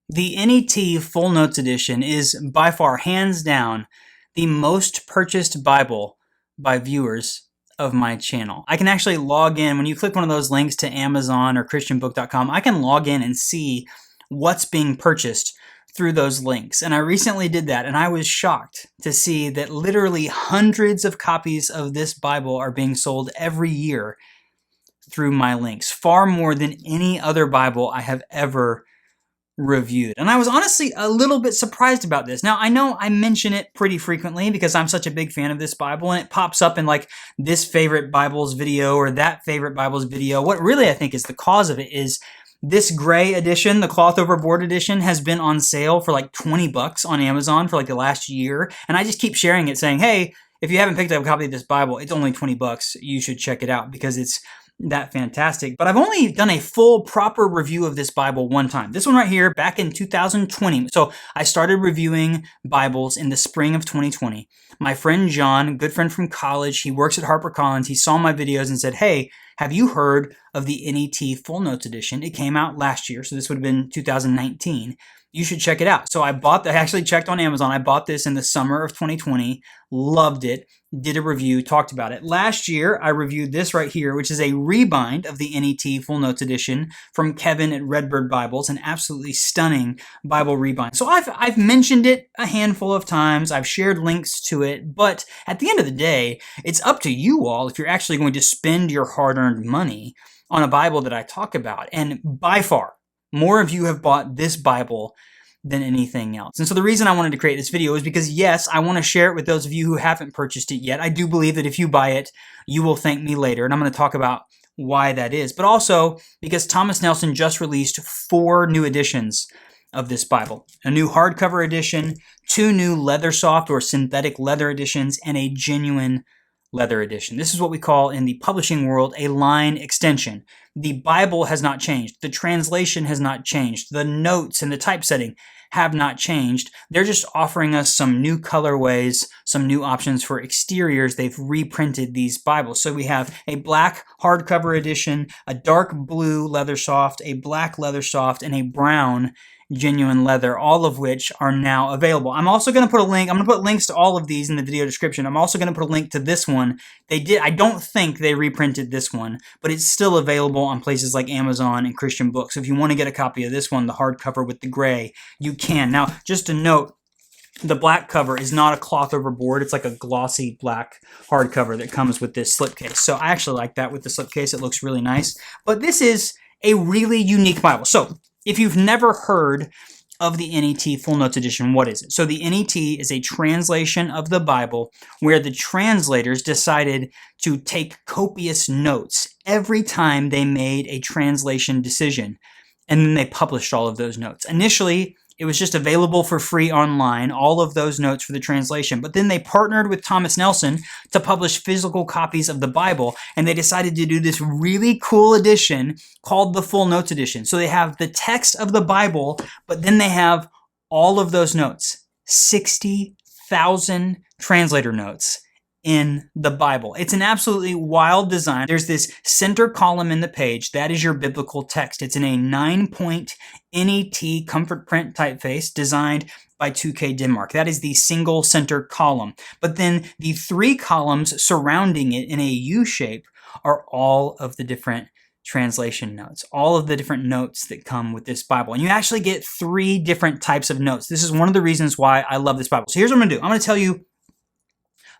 The NET Full Notes Edition is by far, hands down, the most purchased Bible by viewers of my channel. I can actually log in. When you click one of those links to Amazon or christianbook.com, I can log in and see what's being purchased through those links. And I recently did that, and I was shocked to see that literally hundreds of copies of this Bible are being sold every year through my links, far more than any other Bible I have ever reviewed. And I was honestly a little bit surprised about this. Now, I know I mention it pretty frequently because I'm such a big fan of this Bible, and it pops up in like this favorite Bible's video or that favorite Bible's video. What really I think is the cause of it is this gray edition, the cloth over board edition, has been on sale for like 20 bucks on Amazon for like the last year. And I just keep sharing it saying, hey, if you haven't picked up a copy of this Bible, it's only 20 bucks. You should check it out because it's that fantastic. But I've only done a full proper review of this Bible one time. This one right here back in 2020. So I started reviewing Bibles in the spring of 2020. My friend John, good friend from college, he works at HarperCollins. He saw my videos and said, hey, have you heard of the NET Full Notes Edition? It came out last year, so this would have been 2019. You should check it out. So I actually checked on Amazon. I bought this in the summer of 2020, loved it, did a review, talked about it. Last year, I reviewed this right here, which is a rebind of the NET Full Notes Edition from Kevin at Redbird Bibles, an absolutely stunning Bible rebind. So I've mentioned it a handful of times. I've shared links to it, but at the end of the day, it's up to you all if you're actually going to spend your hard-earned money on a Bible that I talk about. And by far, more of you have bought this Bible than anything else. And so the reason I wanted to create this video is because, yes, I want to share it with those of you who haven't purchased it yet. I do believe that if you buy it, you will thank me later. And I'm going to talk about why that is. But also because Thomas Nelson just released 4 new editions of this Bible. A new hardcover edition, 2 new leather soft or synthetic leather editions, and a genuine leather edition. This is what we call in the publishing world a line extension. The Bible has not changed. The translation has not changed. The notes and the typesetting have not changed. They're just offering us some new colorways, some new options for exteriors. They've reprinted these Bibles. So we have a black hardcover edition, a dark blue leather soft, a black leather soft, and a brown genuine leather, all of which are now available. I'm also going to put a link. I'm going to put links to all of these in the video description. I'm also going to put a link to this one. I don't think they reprinted this one, but it's still available on places like Amazon and Christian Books. So if you want to get a copy of this one, the hardcover with the gray, you can. Now, just a note, the black cover is not a cloth over board. It's like a glossy black hardcover that comes with this slipcase. So I actually like that with the slipcase. It looks really nice. But this is a really unique Bible. So if you've never heard of the NET Full Notes Edition, what is it? So the NET is a translation of the Bible where the translators decided to take copious notes every time they made a translation decision, and then they published all of those notes. Initially, it was just available for free online, all of those notes for the translation. But then they partnered with Thomas Nelson to publish physical copies of the Bible, and they decided to do this really cool edition called the Full Notes Edition. So they have the text of the Bible, but then they have all of those notes, 60,000 translator notes in the Bible. It's an absolutely wild design. There's this center column in the page. That is your biblical text. It's in a 9-point NET comfort print typeface designed by 2K Denmark. That is the single center column. But then the 3 columns surrounding it in a U shape are all of the different translation notes, all of the different notes that come with this Bible. And you actually get 3 different types of notes. This is one of the reasons why I love this Bible. So here's what I'm going to do. I'm going to tell you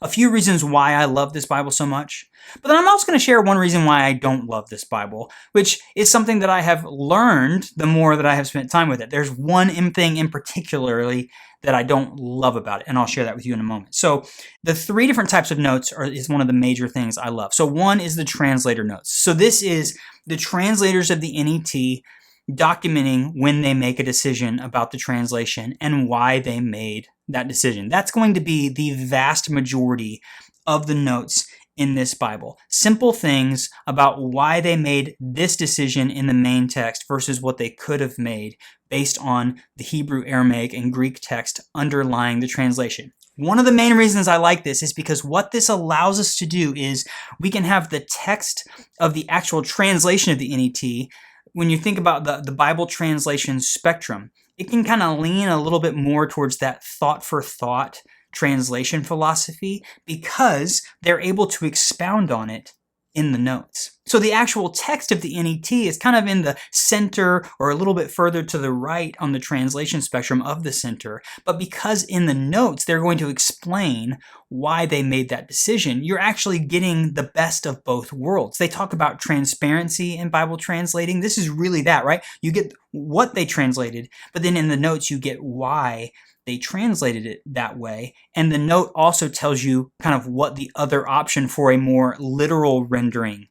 a few reasons why I love this Bible so much, but then I'm also going to share one reason why I don't love this Bible, which is something that I have learned the more that I have spent time with it. There's one thing in particularly that I don't love about it, and I'll share that with you in a moment. So the 3 different types of notes is one of the major things I love. So one is the translator notes. So this is the translators of the NET documenting when they make a decision about the translation and why they made that decision. That's going to be the vast majority of the notes in this Bible. Simple things about why they made this decision in the main text versus what they could have made based on the Hebrew, Aramaic, and Greek text underlying the translation. One of the main reasons I like this is because what this allows us to do is we can have the text of the actual translation of the NET when you think about the Bible translation spectrum, it can kind of lean a little bit more towards that thought for thought translation philosophy because they're able to expound on it in the notes. So the actual text of the NET is kind of in the center or a little bit further to the right on the translation spectrum of the center. But because in the notes they're going to explain why they made that decision, you're actually getting the best of both worlds. They talk about transparency in Bible translating. This is really that, right? You get what they translated, but then in the notes you get why they translated it that way. And the note also tells you kind of what the other option for a more literal rendering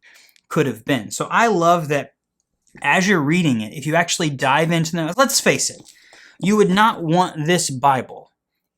could have been. So I love that as you're reading it, if you actually dive into the notes, let's face it, you would not want this Bible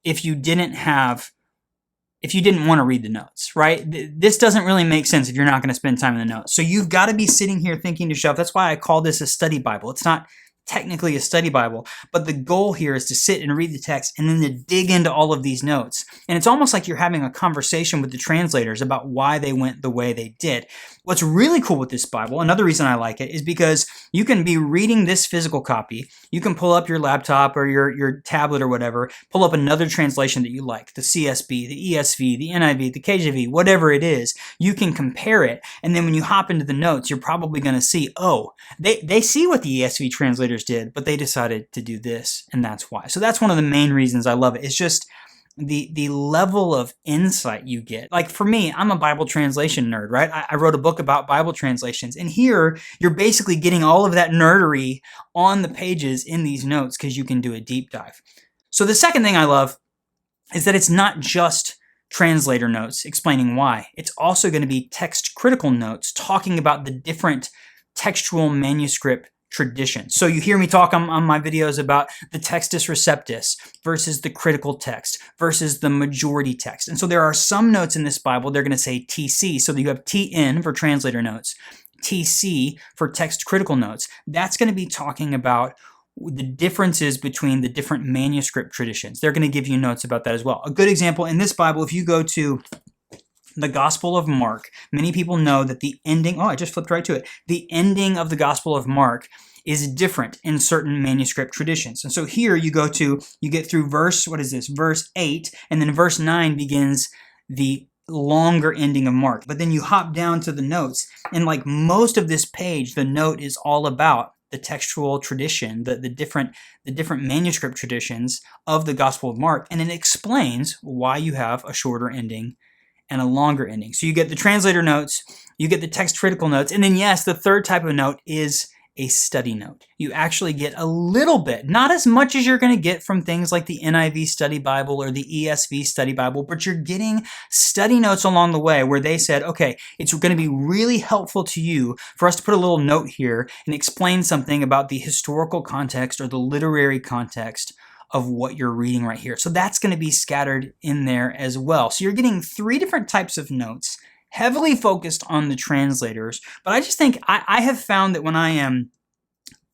if you didn't want to read the notes, right? This doesn't really make sense if you're not going to spend time in the notes. So you've got to be sitting here thinking to yourself. That's why I call this a study Bible. It's not technically a study Bible, but the goal here is to sit and read the text and then to dig into all of these notes. And it's almost like you're having a conversation with the translators about why they went the way they did. What's really cool with this Bible, another reason I like it, is because you can be reading this physical copy. You can pull up your laptop or your tablet or whatever, pull up another translation that you like, the CSB, the ESV, the NIV, the KJV, whatever it is. You can compare it. And then when you hop into the notes, you're probably going to see, oh, they see what the ESV translators did, but they decided to do this, and that's why. So that's one of the main reasons I love it. It's just the level of insight you get. Like for me, I'm a Bible translation nerd, right? I wrote a book about Bible translations, and here you're basically getting all of that nerdery on the pages in these notes because you can do a deep dive. So the second thing I love is that it's not just translator notes explaining why. It's also going to be text critical notes talking about the different textual manuscript tradition. So you hear me talk on my videos about the textus receptus versus the critical text versus the majority text. And so there are some notes in this Bible, they're going to say TC. So you have TN for translator notes, TC for text critical notes. That's going to be talking about the differences between the different manuscript traditions. They're going to give you notes about that as well. A good example in this Bible, if you go to the Gospel of Mark, many people know that the ending, I just flipped right to it. The ending of the Gospel of Mark is different in certain manuscript traditions. And so here you get through verse 8, and then verse 9 begins the longer ending of Mark. But then you hop down to the notes, and like most of this page, the note is all about the textual tradition, the different manuscript traditions of the Gospel of Mark, and it explains why you have a shorter ending and a longer ending. So you get the translator notes, you get the text critical notes, and then yes, the third type of note is a study note. You actually get a little bit, not as much as you're going to get from things like the NIV Study Bible or the ESV Study Bible, but you're getting study notes along the way where they said, okay, it's going to be really helpful to you for us to put a little note here and explain something about the historical context or the literary context of what you're reading right here. So that's going to be scattered in there as well. So you're getting 3 different types of notes, heavily focused on the translators. But I just think I have found that when I am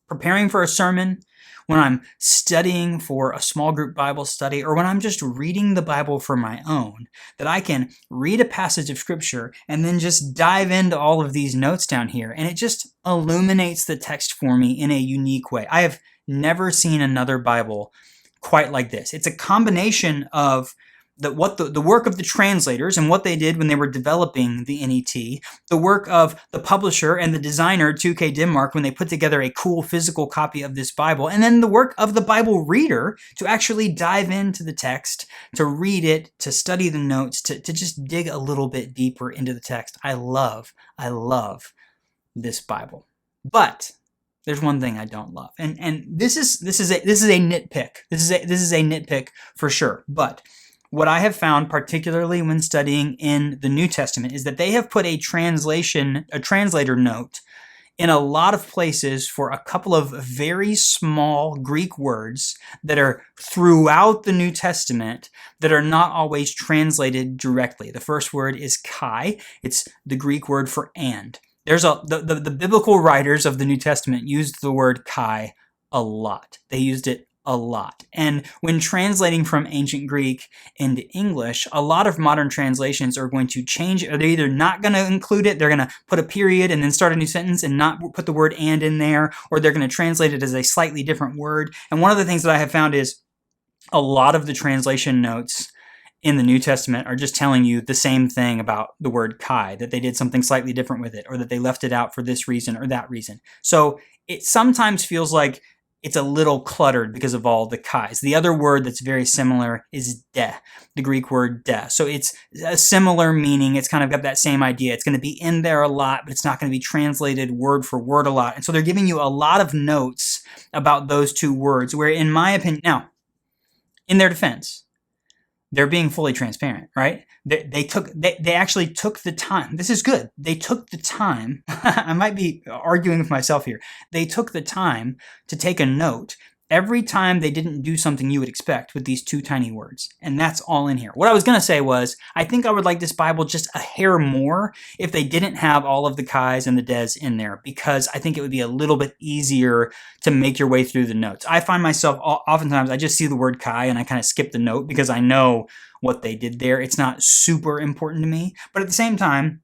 preparing for a sermon, when I'm studying for a small group Bible study, or when I'm just reading the Bible for my own, that I can read a passage of Scripture and then just dive into all of these notes down here. And it just illuminates the text for me in a unique way. I have never seen another Bible quite like this. It's a combination of the work of the translators and what they did when they were developing the NET, the work of the publisher and the designer 2K Denmark when they put together a cool physical copy of this Bible, and then the work of the Bible reader to actually dive into the text, to read it, to study the notes, to just dig a little bit deeper into the text. I love this Bible. But there's one thing I don't love, and this is a nitpick. This is a nitpick for sure. But what I have found, particularly when studying in the New Testament, is that they have put a translator note in a lot of places for a couple of very small Greek words that are throughout the New Testament that are not always translated directly. The first word is kai. It's the Greek word for and. There's the biblical writers of the New Testament used the word kai a lot. They used it a lot. And when translating from ancient Greek into English, a lot of modern translations are going to change it. They're either not going to include it, they're going to put a period and then start a new sentence and not put the word and in there, or they're going to translate it as a slightly different word. And one of the things that I have found is a lot of the translation notes in the New Testament are just telling you the same thing about the word kai, that they did something slightly different with it, or that they left it out for this reason or that reason. So it sometimes feels like it's a little cluttered because of all the kais. The other word that's very similar is de, the Greek word de. So it's a similar meaning. It's kind of got that same idea. It's going to be in there a lot, but it's not going to be translated word for word a lot. And so they're giving you a lot of notes about those two words, where in my opinion, now, in their defense, they're being fully transparent, right? They actually took the time. This is good. They took the time. I might be arguing with myself here. They took the time to take a note every time they didn't do something you would expect with these two tiny words. And that's all in here. What I was going to say was, I think I would like this Bible just a hair more if they didn't have all of the kais and the des in there, because I think it would be a little bit easier to make your way through the notes. I find myself, oftentimes, I just see the word kai and I kind of skip the note because I know what they did there. It's not super important to me. But at the same time,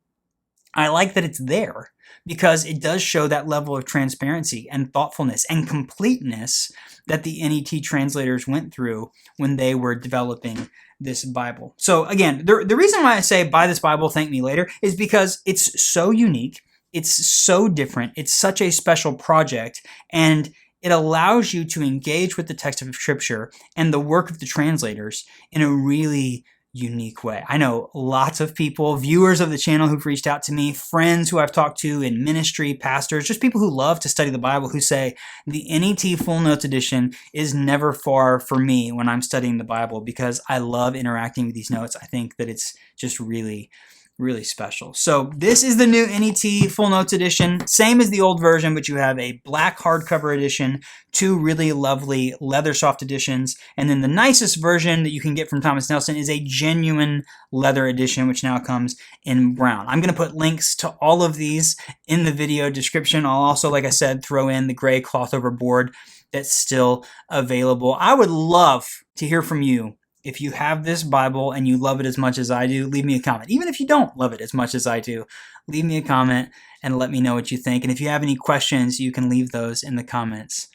I like that it's there because it does show that level of transparency and thoughtfulness and completeness that the NET translators went through when they were developing this Bible. So again, the reason why I say buy this Bible, thank me later, is because it's so unique, it's so different, it's such a special project, and it allows you to engage with the text of Scripture and the work of the translators in a really unique way. I know lots of people, viewers of the channel who've reached out to me, friends who I've talked to in ministry, pastors, just people who love to study the Bible, who say the NET Full Notes Edition is never far for me when I'm studying the Bible because I love interacting with these notes. I think that it's just really special. So this is the new NET Full Notes Edition, same as the old version, but you have a black hardcover edition, two really lovely leather soft editions, and then the nicest version that you can get from Thomas Nelson is a genuine leather edition, which now comes in brown. I'm going to put links to all of these in the video description. I'll also, like I said, throw in the gray cloth over board that's still available. I would love to hear from you. If you have this Bible and you love it as much as I do, leave me a comment. Even if you don't love it as much as I do, leave me a comment and let me know what you think. And if you have any questions, you can leave those in the comments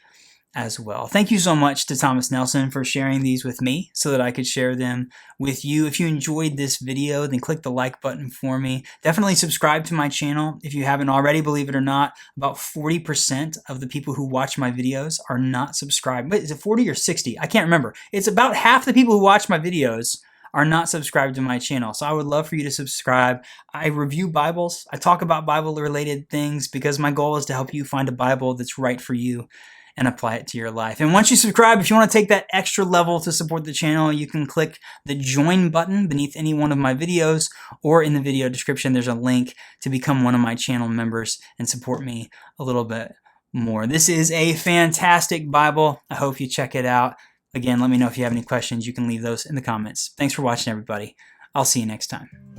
as well. Thank you so much to Thomas Nelson for sharing these with me so that I could share them with you. If you enjoyed this video, then click the like button for me. Definitely subscribe to my channel if you haven't already. Believe it or not, about 40% of the people who watch my videos are not subscribed. Wait, is it 40 or 60? I can't remember. It's about half the people who watch my videos are not subscribed to my channel. So I would love for you to subscribe. I review Bibles. I talk about Bible-related things because my goal is to help you find a Bible that's right for you and apply it to your life. And once you subscribe, if you want to take that extra level to support the channel, you can click the join button beneath any one of my videos, or in the video description, there's a link to become one of my channel members and support me a little bit more. This is a fantastic Bible. I hope you check it out. Again, let me know if you have any questions. You can leave those in the comments. Thanks for watching, everybody. I'll see you next time.